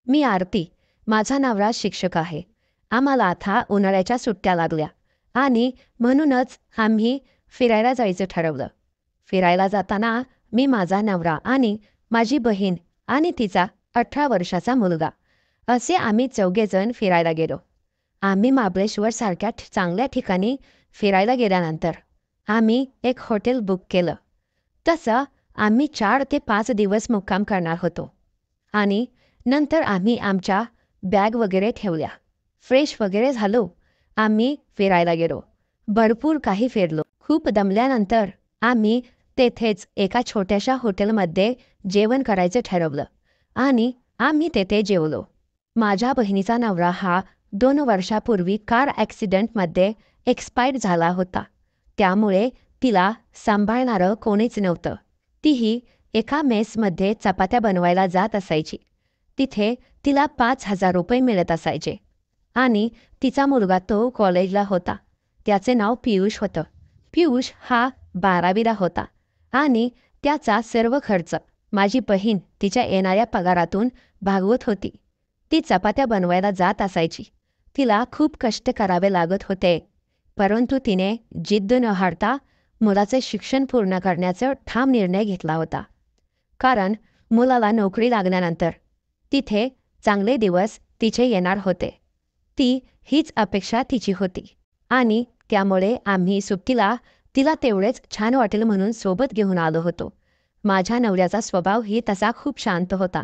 मी आरती. माझा नवरा शिक्षक आहे. आम्हाला आता उन्हाळ्याच्या सुट्ट्या लागल्या आणि म्हणूनच आम्ही फिरायला जायचं ठरवलं. फिरायला जाताना मी, माझा नवरा आणि माझी बहीण आणि तिचा 18 वर्षाचा मुलगा असे आम्ही चौघेजण फिरायला गेलो. आम्ही महाबळेश्वरसारख्या चांगल्या ठिकाणी फिरायला गेल्यानंतर आम्ही एक हॉटेल बुक केलं. तसं आम्ही 4 ते 5 दिवस मुक्काम करणार होतो आणि नंतर आम्ही आमच्या बॅग वगैरे ठेवल्या. फ्रेश वगैरे झालो. आम्ही फिरायला गेलो. भरपूर काही फिरलो. खूप दमल्यानंतर आम्ही तेथेच एका छोट्याशा हॉटेलमध्ये जेवण करायचं ठरवलं आणि आम्ही तेथे जेवलो. माझ्या बहिणीचा नवरा हा 2 वर्षापूर्वी कार ॲक्सिडेंटमध्ये एक्सपायर झाला होता. त्यामुळे तिला सांभाळणारं कोणीच नव्हतं. तीही एका मेसमध्ये चपात्या बनवायला जात असायची. तिथे तिला 5,000 रुपये मिळत असायचे आणि तिचा मुलगा तो कॉलेजला होता. त्याचे नाव पियुष होतं. पियुष हा 12वीला होता आणि त्याचा सर्व खर्च माझी बहीण तिच्या येणाऱ्या पगारातून भागवत होती. ती चपात्या बनवायला जात असायची. तिला खूप कष्ट करावे लागत होते, परंतु तिने जिद्द न हारता मुलाचे शिक्षण पूर्ण करण्याचा ठाम निर्णय घेतला होता. कारण मुलाला नोकरी लागल्यानंतर तिथे चांगले दिवस तिचे येणार होते. हीच अपेक्षा तिची होती आणि त्यामुळे आम्ही सुट्टीला तिला तेवढेच छान वाटेल म्हणून सोबत घेऊन आलो होतो. माझ्या नवऱ्याचा स्वभावही तसा खूप शांत होता.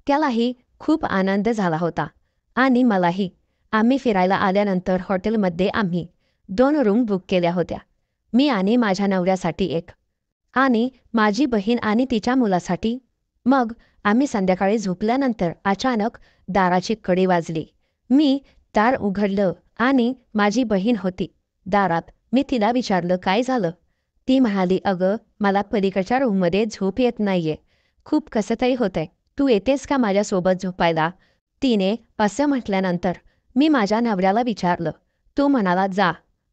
त्यालाही खूप आनंद झाला होता आणि मलाही. आम्ही फिरायला आल्यानंतर हॉटेलमध्ये आम्ही 2 रूम बुक केल्या होत्या. मी आणि माझ्या नवऱ्यासाठी एक आणि माझी बहीण आणि तिच्या मुलासाठी. मग आम्ही संध्याकाळी झोपल्यानंतर अचानक दाराची कडी वाजली. मी दार उघडलं आणि माझी बहीण होती दारात. मी तिला विचारलं, काय झालं? ती म्हणाली, अगं, मला पलीकडच्या रूममध्ये झोप येत नाहीये. खूप कसं तरी होतंय. तू येतेस का माझ्यासोबत झोपायला? तिने असं म्हटल्यानंतर मी माझ्या नवऱ्याला विचारलं. तो म्हणाला, जा.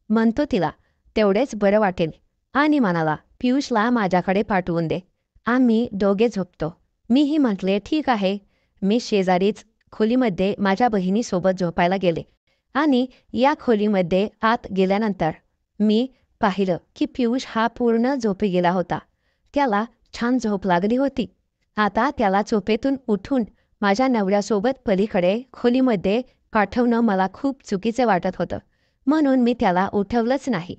म्हणतो तिला तेवढेच बरं वाटेल आणि म्हणाला, पियुषला माझ्याकडे पाठवून दे. आम्ही दोघे झोपतो. मीही म्हटले, ठीक आहे. मी शेजारीच खोलीमध्ये माझ्या बहिणीसोबत झोपायला गेले आणि या खोलीमध्ये आत गेल्यानंतर मी पाहिलं की पियुष हा पूर्ण झोपी गेला होता. त्याला छान झोप लागली होती. आता त्याला झोपेतून उठून माझ्या नवऱ्यासोबत पलीकडे खोलीमध्ये पाठवणं मला खूप चुकीचं वाटत होतं. म्हणून मी त्याला उठवलंच नाही.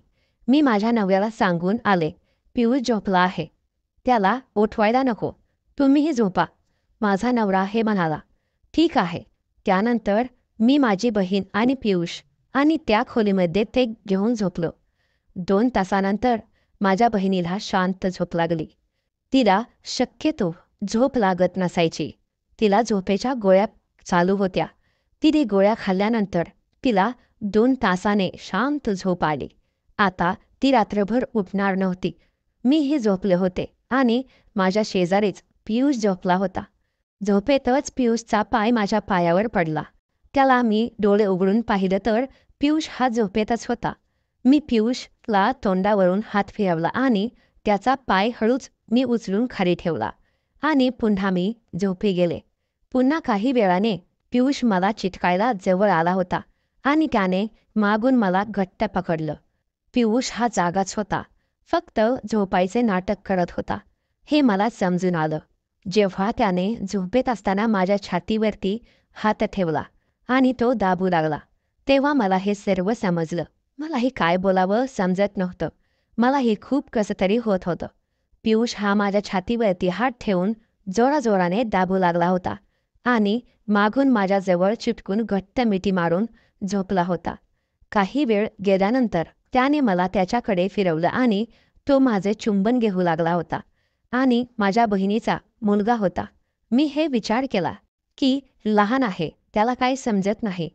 मी माझ्या नवऱ्याला सांगून आले, पियुष झोपला आहे. त्याला उठवायला नको. तुम्हीही झोपा. माझा नवरा हे म्हणाला, ठीक आहे. त्यानंतर मी, माझी बहीण आणि पियुष आणि त्या खोलीमध्ये ते घेऊन झोपलो. 2 तासानंतर माझ्या बहिणीला शांत झोप लागली. तिला शक्यतो झोप लागत नसायची. तिला झोपेच्या गोळ्या चालू होत्या. तिने गोळ्या खाल्ल्यानंतर तिला 2 तासाने शांत झोप आली. आता ती रात्रभर उठणार नव्हती. मीही झोपले होते आणि माझ्या शेजारीच पियुष झोपला होता. झोपेतच पियुषचा पाय माझ्या पायावर पडला. त्याला मी डोळे उघडून पाहिलं तर पियुष हा झोपेतच होता. मी पियुषला तोंडावरून हात फिरवला आणि त्याचा पाय हळूच मी उचलून खाली ठेवला आणि पुन्हा मी झोपी गेले. पुन्हा काही वेळाने पियुष मला चिटकायला जवळ आला होता आणि त्याने मागून मला घट्ट पकडलं. पियुष हा जागाच होता, फक्त झोपायचे नाटक करत होता. हे मला समजून आलं जेव्हा त्याने झोपेत असताना माझ्या छातीवरती हात ठेवला आणि तो दाबू लागला. तेव्हा मला हे सर्व समजलं. मलाही काय बोलावं समजत नव्हतं. मलाही खूप कसं तरी होत होतं. पियुष हा माझ्या छातीवरती हात ठेवून जोराजोराने दाबू लागला होता आणि मागून माझ्याजवळ चिटकून घट्ट मिठी मारून झोपला होता. काही वेळ गेल्यानंतर त्याने मला त्याच्याकडे फिरवलं आणि तो माझे चुंबन घेऊ लागला होता आणि माझ्या बहिणीचा मुलगा होता. मी हे विचार केला की लहान आहे, त्याला काही समजत नाही.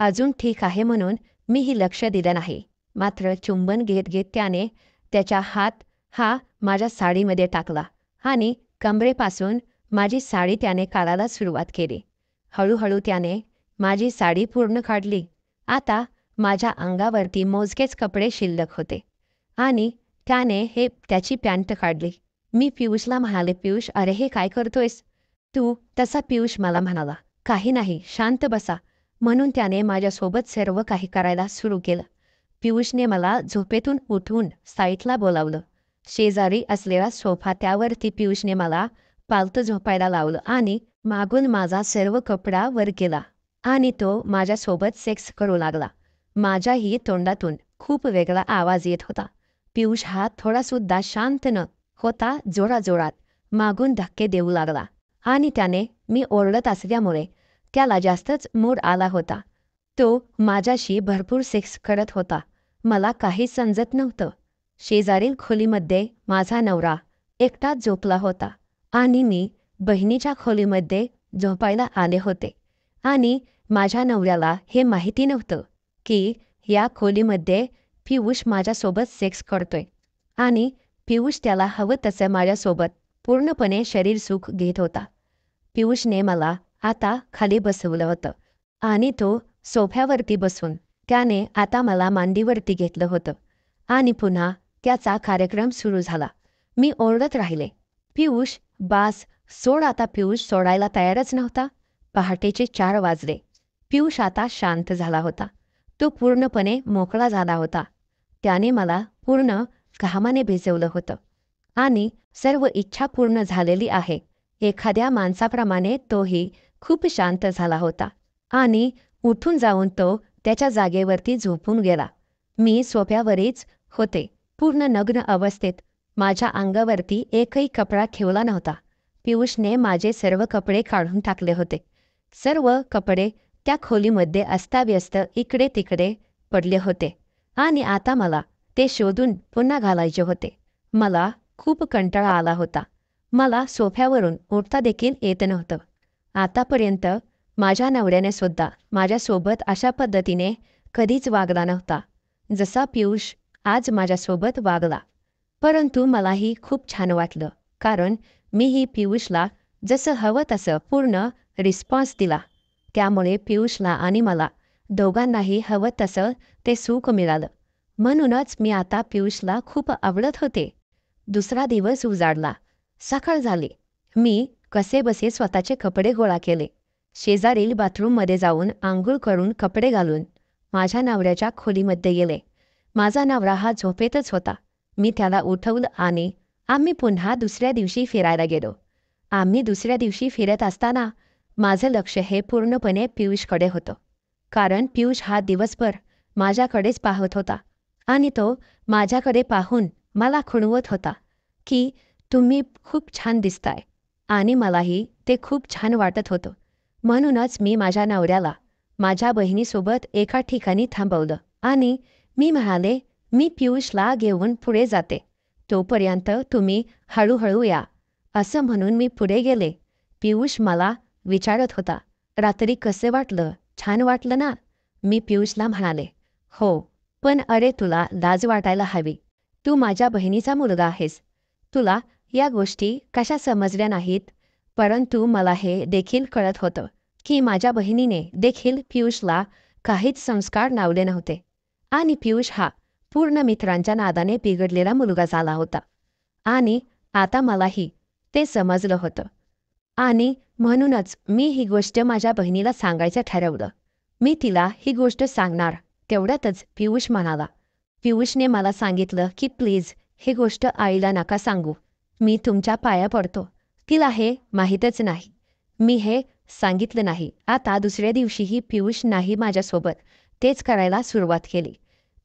अजून ठीक आहे म्हणून मीही लक्ष दिलं नाही. मात्र चुंबन घेत घेत त्याने त्याचा हात माझ्या साडीमध्ये टाकला आणि कमरेपासून माझी साडी त्याने काढायला सुरुवात केली. हळूहळू त्याने माझी साडी पूर्ण काढली. आता माझ्या अंगावरती मोजकेच कपडे शिल्लक होते आणि त्याने त्याची पॅन्ट काढली. मी पियुषला म्हणाले, पियुष, अरे हे काय करतोयस तू? तसा पियुष मला म्हणाला, काही नाही, शांत बसा, म्हणून त्याने माझ्यासोबत सर्व काही करायला सुरू केलं. पियुषने मला झोपेतून उठवून साईटला बोलावलं. शेजारी असलेला सोफा त्यावरती पियुषने मला पालतं झोपायला लावलं आणि मागून माझा सर्व कपडा वर केला आणि तो माझ्यासोबत सेक्स करू लागला. माझ्याही तोंडातून खूप वेगळा आवाज येत होता. पियुष हा थोडासुद्धा शांत न होता जोराजोरात मागून धक्के देऊ लागला आणि त्याने मी ओरडत असल्यामुळे त्याला जास्तच मूड आला होता. तो माझ्याशी भरपूर सेक्स करत होता. मला काहीच समजत नव्हतं. शेजारील खोलीमध्ये माझा नवरा एकटाच झोपला होता आणि मी बहिणीच्या खोलीमध्ये झोपायला आले होते आणि माझ्या नवऱ्याला हे माहिती नव्हतं की या खोलीमध्ये पियुष माझ्यासोबत सेक्स करतोय आणि पियुष त्याला हवं तसं माझ्यासोबत पूर्णपणे शरीर सुख घेत होता. पियुषने मला आता खाली बसवलं होतं आणि तो सोफ्यावरती बसून त्याने आता मला मांडीवरती घेतलं होतं आणि पुन्हा त्याचा कार्यक्रम सुरू झाला. मी ओरडत राहिले, पियुष बास सोड. आता पियुष सोडायला तयारच नव्हता. पहाटेचे 4 वाजले. पियुष आता शांत झाला होता. तो पूर्णपणे मोकळा झाला होता. त्याने मला पूर्ण घामाने भिजवलं होतं आणि सर्व इच्छा पूर्ण झालेली आहे एखाद्या माणसाप्रमाणे तोही खूप शांत झाला होता आणि उठून जाऊन तो त्याच्या जागेवरती झोपून गेला. मी सोफ्यावरच होते, पूर्ण नग्न अवस्थेत. माझ्या अंगावरती एकही कपडा ठेवला नव्हता. पियुषने माझे सर्व कपडे काढून टाकले होते. सर्व कपडे त्या खोलीमध्ये अस्ताव्यस्त इकडे तिकडे पडले होते आणि आता मला ते शोधून पुन्हा घालायचे होते. मला खूप कंटाळा आला होता. मला सोफ्यावरून उठता देखील येत नव्हतं. आतापर्यंत माझ्या नवऱ्याने सुद्धा माझ्यासोबत अशा पद्धतीने कधीच वागला नव्हता जसा पियुष आज माझ्यासोबत वागला. परंतु मलाही खूप छान वाटलं, कारण मीही पियुषला जसं हवं तसं पूर्ण रिस्पॉन्स दिला. त्यामुळे पियुषला आणि मला दोघांनाही हवं तसं ते सुख मिळालं. म्हणूनच मी आता पियुषला खूप आवडत होते. दुसरा दिवस उजाडला. सकाळ झाली. मी कसेबसे स्वतःचे कपडे गोळा केले. शेजारील बाथरूममध्ये जाऊन आंघोळ करून कपडे घालून माझ्या नवऱ्याच्या खोलीमध्ये गेले. माझा नवरा हा झोपेतच होता. मी त्याला उठवलं आणि आम्ही पुन्हा दुसऱ्या दिवशी फिरायला गेलो. आम्ही दुसऱ्या दिवशी फिरत असताना माझं लक्ष हे पूर्णपणे पियुषकडे होतं, कारण पियुष हा दिवसभर माझ्याकडेच पाहत होता आणि तो माझ्याकडे पाहून मला खुणवत होता की तुम्ही खूप छान दिसताय आणि मलाही ते खूप छान वाटत होतं. म्हणूनच मी माझ्या नवऱ्याला माझ्या बहिणीसोबत एका ठिकाणी थांबवलं आणि मी म्हणाले, मी पियुषला घेऊन पुढे जाते, तोपर्यंत तुम्ही हळूहळू या. असं म्हणून मी पुढे गेले. पियुष मला विचारत होता, रात्री कसे वाटलं, छान वाटलं ना? मी पियुषला म्हणाले, हो, पण अरे तुला लाज वाटायला हवी. तू माझ्या बहिणीचा मुलगा आहेस. तुला या गोष्टी कशा समजल्या नाहीत. परंतु मला हे देखील कळत होतं की माझ्या बहिणीने देखील पियुषला काहीच संस्कार लावले नव्हते आणि पियुष हा पूर्ण मित्रांच्या नादाने बिघडलेला मुलगा झाला होता आणि आता मलाही ते समजलं होतं आणि म्हणूनच मी ही गोष्ट माझ्या बहिणीला सांगायचं ठरवलं. मी तिला ही गोष्ट सांगणार तेवढ्यातच पियुष म्हणाला. पियुषने मला सांगितलं की प्लीज ही गोष्ट आईला नका सांगू. मी तुमच्या पाया पडतो. तिला हे माहीतच नाही. मी हे सांगितलं नाही. आता दुसऱ्या दिवशीही पियुष नाही माझ्यासोबत तेच करायला सुरुवात केली.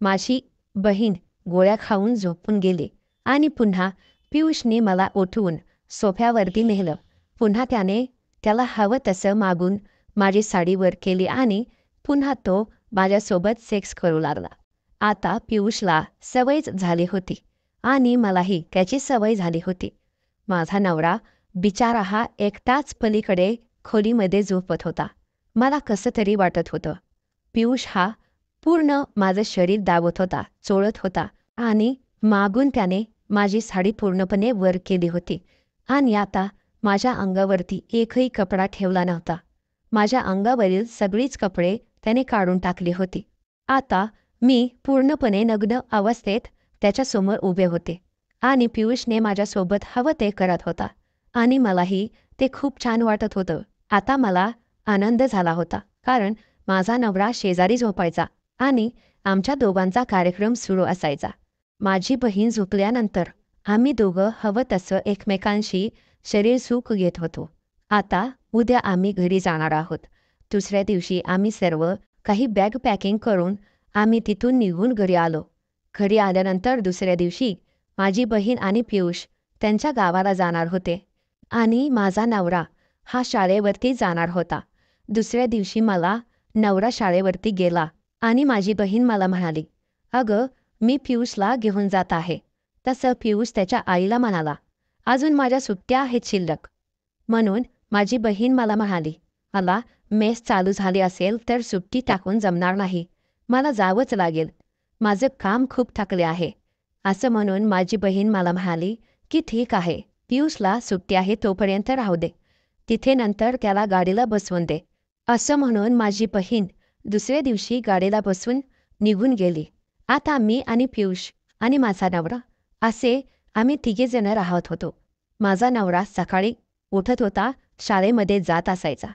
माझी बहीण गोळ्या खाऊन झोपून गेली आणि पुन्हा पियुषने मला उठवून सोफ्यावरती नेलं. पुन्हा त्याने त्याला हवं तसं मागून माझी साडी वर केली आणि पुन्हा तो माझ्यासोबत सेक्स करू लागला. आता पियुषला सवयच झाली होती आणि मलाही त्याची सवय झाली होती. माझा नवरा बिचारा हा एकटाच पलीकडे खोलीमध्ये झोपत होता. मला कसं तरी वाटत होतं. पियुष हा पूर्ण माझं शरीर दाबत होता, चोळत होता आणि मागून त्याने माझी साडी पूर्णपणे वर केली होती आणि आता माझ्या अंगावरती एकही कपडा ठेवला नव्हता. माझ्या अंगावरील सगळीच कपडे त्याने काढून टाकली होती. आता मी पूर्णपणे नग्न अवस्थेत त्याच्यासमोर उभे होते आणि पियुषने माझ्यासोबत हवं ते करत होता आणि मलाही ते खूप छान वाटत होतं. आता मला आनंद झाला होता, कारण माझा नवरा शेजारी झोपायचा आणि आमच्या दोघांचा कार्यक्रम सुरू असायचा. माझी बहीण झोपल्यानंतर आम्ही दोघं हवं तसं एकमेकांशी शरीरसुख घेत होतो. आता उद्या आम्ही घरी जाणार आहोत. दुसऱ्या दिवशी आम्ही सर्व काही बॅग पॅकिंग करून आम्ही तिथून निघून घरी आलो. घरी आल्यानंतर दुसऱ्या दिवशी माझी बहीण आणि पियुष त्यांच्या गावाला जाणार होते आणि माझा नवरा हा शाळेवरती जाणार होता. दुसऱ्या दिवशी मला नवरा शाळेवरती गेला आणि माझी बहीण मला म्हणाली, "अगं, मी पियुषला घेऊन जात आहे." तसं पियुष त्याच्या आईला म्हणाला, "अजून माझ्या सुट्ट्या आहेत शिल्लक." म्हणून माझी बहीण मला म्हणाली, "मला मेस चालू झाली असेल तर सुट्टी टाकून जमणार नाही. मला जावंच लागेल. माझं काम खूप थकले आहे." असं म्हणून माझी बहीण मला म्हणाली की ठीक आहे, पियुषला सुट्टी आहे तोपर्यंत राहू दे. तिथे नंतर त्याला गाडीला बसवून दे. असं म्हणून माझी बहीण दुसऱ्या दिवशी गाडीला बसून निघून गेली. आता मी आणि पियुष आणि माझा नवरा असे आम्ही तिघेजण राहत होतो. माझा नवरा सकाळी उठत होता, शाळेमध्ये जात असायचा.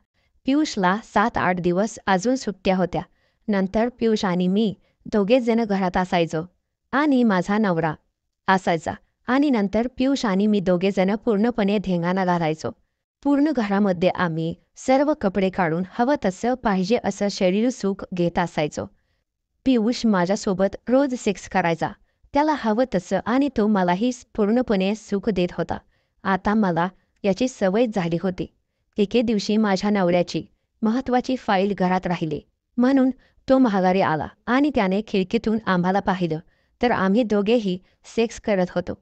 पियुषला 7-8 दिवस अजून सुट्ट्या होत्या. नंतर पियुष आणि मी दोघेजण घरात असायचो आणि माझा नवरा असायचा आणि नंतर पियुष आणि मी दोघेजण पूर्णपणे धिंगाणा घालायचो. पूर्ण घरामध्ये आम्ही सर्व कपडे काढून हवं तसं पाहिजे असं शरीरसुख घेत असायचो. पियुष माझ्यासोबत रोज सेक्स करायचा. त्याला हवं तसं आणि तो मलाही पूर्णपणे सुख देत होता. आता मला याची सवय झाली होती. एके दिवशी माझ्या नवऱ्याची महत्त्वाची फाईल घरात राहिली म्हणून तो माघारी आला आणि त्याने खिडकीतून आम्हाला पाहिलं तर आम्ही दोघेही सेक्स करत होतो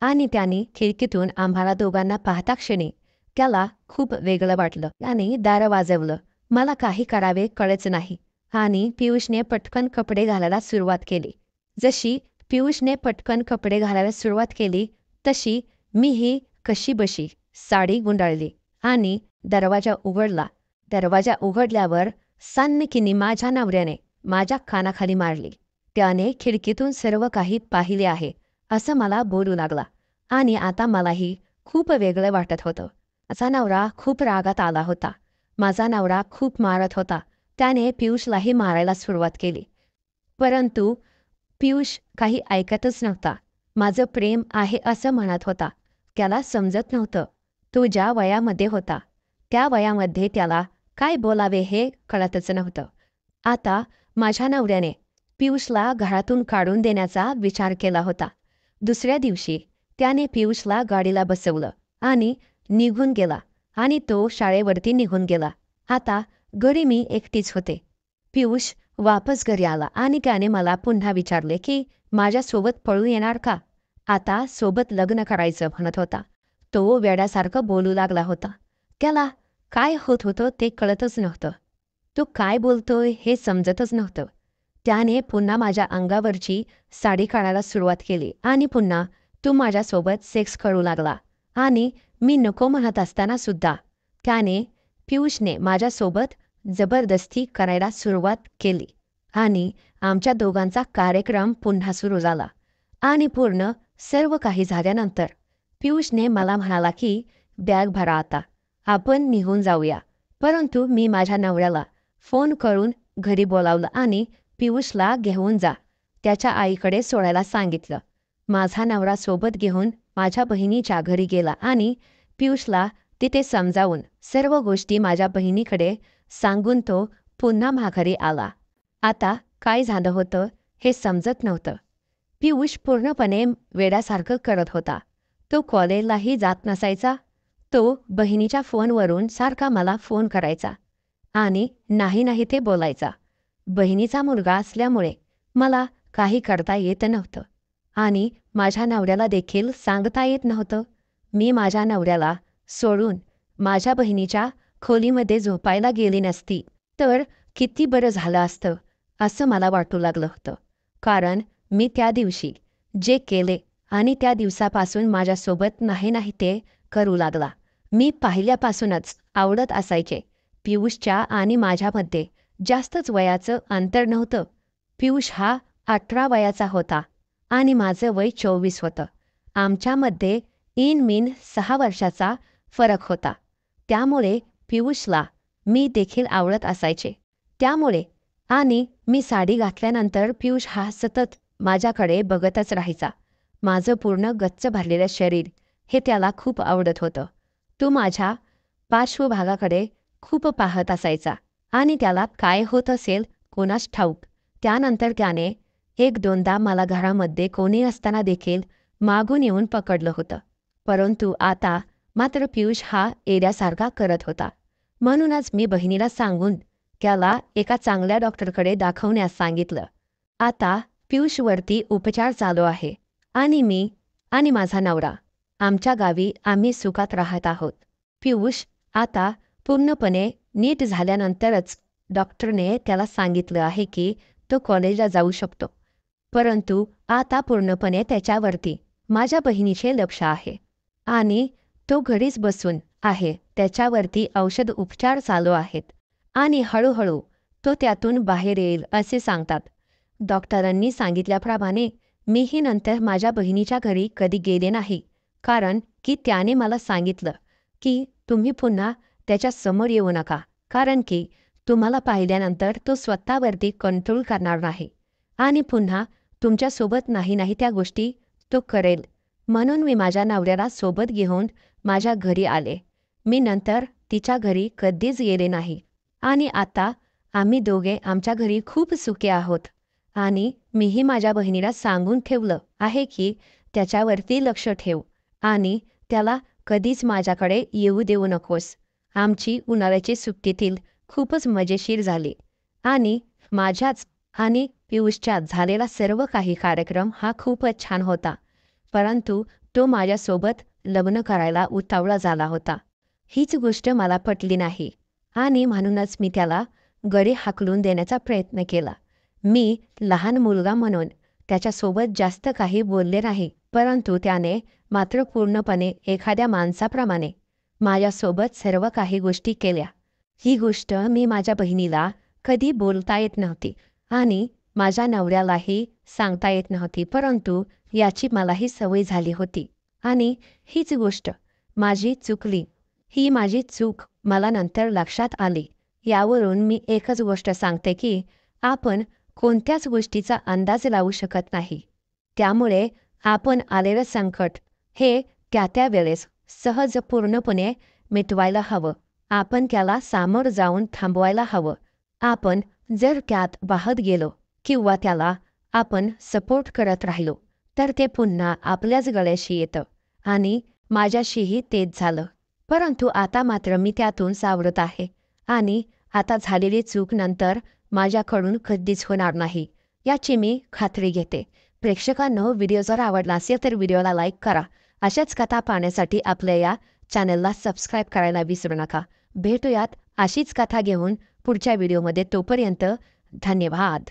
आणि त्याने खिडकीतून आम्हाला दोघांना पाहता क्षणी त्याला खूप वेगळं वाटलं. त्याने दार वाजवलं. मला काही करावे कळेच नाही आणि पियुषने पटकन कपडे घालायला सुरुवात केली. जशी पियुषने पटकन कपडे घालायला सुरुवात केली तशी मीही कशीबशी साडी गुंडाळली आणि दरवाजा उघडला. दरवाजा उघडल्यावर सन्नकीने माझ्या नवऱ्याने माझ्या कानाखाली मारली. त्याने खिडकीतून सर्व काही पाहिले आहे असं मला बोलू लागला आणि आता मलाही खूप वेगळं वाटत होतं. माझा नवरा खूप रागात आला होता. माझा नवरा खूप मारत होता. त्याने पियुषलाही मारायला सुरुवात केली. परंतु पियुष काही ऐकतच नव्हता. माझं प्रेम आहे असं म्हणत होता. त्याला समजत नव्हतं. तो ज्या वयामध्ये होता त्या वयामध्ये त्याला काय बोलावे हे कळतच नव्हतं. आता माझ्या नवऱ्याने पियुषला घरातून काढून देण्याचा विचार केला होता. दुसऱ्या दिवशी त्याने पियुषला गाडीला बसवलं आणि निघून गेला आणि तो शाळेवरती निघून गेला. आता घरी मी एकटीच होते. पियुष वापस घरी आला आणि त्याने मला पुन्हा विचारले की माझ्यासोबत पळून येणार का? आता सोबत लग्न करायचं म्हणत होता. तो वेड्यासारखं बोलू लागला होता. त्याला काय होत होतं ते कळतच नव्हतं. तो काय बोलतोय हे समजतच नव्हतं. त्याने पुन्हा माझ्या अंगावरची साडी काढायला सुरुवात केली आणि पुन्हा तो माझ्यासोबत सेक्स करू लागला आणि मी नको म्हणत असताना सुद्धा पियुषने माझ्यासोबत जबरदस्ती करायला सुरुवात केली आणि आमच्या दोघांचा कार्यक्रम पुन्हा सुरू झाला. आणि पूर्ण सर्व काही झाल्यानंतर पियुषने मला म्हणाला की बॅग भरा आता, आपण निघून जाऊया. परंतु मी माझ्या नवऱ्याला फोन करून घरी बोलावलं आणि पियुषला घेऊन जा त्याच्या आईकडे सोडायला सांगितलं. माझा नवरा सोबत घेऊन माझ्या बहिणीच्या घरी गेला आणि पियुषला तिथे समजावून सर्व गोष्टी माझ्या बहिणीकडे सांगून तो पुन्हा माघारी आला. आता काय झालं होतं हे समजत नव्हतं. पियुष पूर्णपणे वेड्यासारखं करत होता. तो कॉलेजलाही जात नसायचा. तो बहिणीच्या फोनवरून सारखा मला फोन करायचा आणि नाही ते बोलायचा. बहिणीचा मुलगा असल्यामुळे मला काही करता येत नव्हतं आणि माझ्या नवऱ्याला देखील सांगता येत नव्हतं. मी माझ्या नवऱ्याला सोडून माझ्या बहिणीच्या खोलीमध्ये झोपायला गेली नसती तर किती बरं झालं असतं असं मला वाटू लागलं होतं. कारण मी त्या दिवशी जे केले आणि त्या दिवसापासून माझ्यासोबत नाही ते करू लागला. मी पहिल्यापासूनच आवडत असायचे. पियुषच्या आणि माझ्यामध्ये जास्तच वयाचं अंतर नव्हतं. पियुष हा 18 वयाचा होता आणि माझं वय 24 होतं. आमच्यामध्ये इन 6 वर्षाचा फरक होता. त्यामुळे पियुषला मी देखील आवडत असायचे. त्यामुळे आणि मी साडी घातल्यानंतर पियुष हा सतत माझ्याकडे बघतच राहायचा. माझं पूर्ण गच्च भरलेलं शरीर हे त्याला खूप आवडत होतं. तो माझ्या पार्श्वभागाकडे खूप पाहत असायचा आणि त्याला काय होत असेल कोणास ठाऊक. त्यानंतर त्याने एक दोनदा मला घरामध्ये कोणी नसताना देखील मागून येऊन पकडलं होतं. परंतु आता मात्र पियुष हा येड्यासारखा करत होता. म्हणूनच मी बहिणीला सांगून त्याला एका चांगल्या डॉक्टरकडे दाखवण्यास सांगितलं. आता पियुषवरती उपचार चालू आहे आणि मी आणि माझा नवरा आमच्या गावी आम्ही सुखात राहत आहोत. पियुष आता पूर्णपणे नीट झाल्यानंतरच डॉक्टरने त्याला सांगितलं आहे की तो कॉलेजला जाऊ शकतो. परंतु आता पूर्णपणे त्याच्यावरती माझ्या बहिणीचे लक्ष आहे आणि तो घरीच बसून आहे. त्याच्यावरती औषध उपचार चालू आहेत आणि हळूहळू तो त्यातून बाहेर येईल असे सांगतात. डॉक्टरांनी सांगितल्याप्रमाणे मीही नंतर माझ्या बहिणीच्या घरी कधी गेले नाही, कारण की त्याने मला सांगितलं की तुम्ही पुन्हा त्याच्या समोर येऊ नका, कारण की तुम्हाला पाहिल्यानंतर तो स्वतःवरती कंट्रोल करणार नाही आणि पुन्हा तुमच्यासोबत नाही त्या गोष्टी तो करेल. म्हणून मी माझ्या नवऱ्याला सोबत घेऊन माझ्या घरी आले. मी नंतर तिच्या घरी कधीच गेले नाही आणि आता आम्ही दोघे आमच्या घरी खूप सुखी आहोत. आणि मीही माझ्या बहिणीला सांगून ठेवलं आहे की त्याच्यावरती लक्ष ठेव आणि त्याला कधीच माझ्याकडे येऊ देऊ नकोस. आमची उन्हाळ्याची सुट्टीतील खूपच मजेशीर झाली आणि माझ्याच आणि पियुषच्या झालेला सर्व काही कार्यक्रम हा खूपच छान होता. परंतु तो माझ्यासोबत लग्न करायला उतावळा झाला होता. हीच गोष्ट मला पटली नाही आणि म्हणूनच मी त्याला घरी हाकलून देण्याचा प्रयत्न केला. मी लहान मुलगा म्हणून त्याच्यासोबत जास्त काही बोलले नाही, परंतु त्याने मात्र पूर्णपणे एखाद्या माणसाप्रमाणे माझ्यासोबत सर्व काही गोष्टी केल्या. ही गोष्ट मी माझ्या बहिणीला कधी बोलता येत नव्हती आणि माझ्या नवऱ्यालाही सांगता येत नव्हती, परंतु याची मलाही सवय झाली होती आणि हीच गोष्ट माझी चुकली. ही माझी चूक मला नंतर लक्षात आली. यावरून मी एकच गोष्ट सांगते की आपण कोणत्याच गोष्टीचा अंदाज लावू शकत नाही. त्यामुळे आपण आलेलं संकट हे त्या वेळेस सहज पूर्णपणे मिटवायला हवं. आपण त्याला सामोरं जाऊन थांबवायला हवं. आपण जर त्यात वाहत गेलो किंवा त्याला आपण सपोर्ट करत राहिलो तर ते पुन्हा आपल्याच गळ्याशी येतं आणि माझ्याशीही तेच झालं. परंतु आता मात्र मी त्यातून सावरत आहे आणि आता झालेली चूक नंतर माझ्याकडून कधीच होणार नाही याची मी खात्री घेते. प्रेक्षकांनो, व्हिडिओ जर आवडला असेल तर व्हिडिओला लाईक करा. अशाच कथा पाहण्यासाठी आपल्या या चॅनलला सबस्क्राईब करायला विसरू नका. भेटूयात अशीच कथा घेऊन पुढच्या व्हिडिओमध्ये. तोपर्यंत धन्यवाद.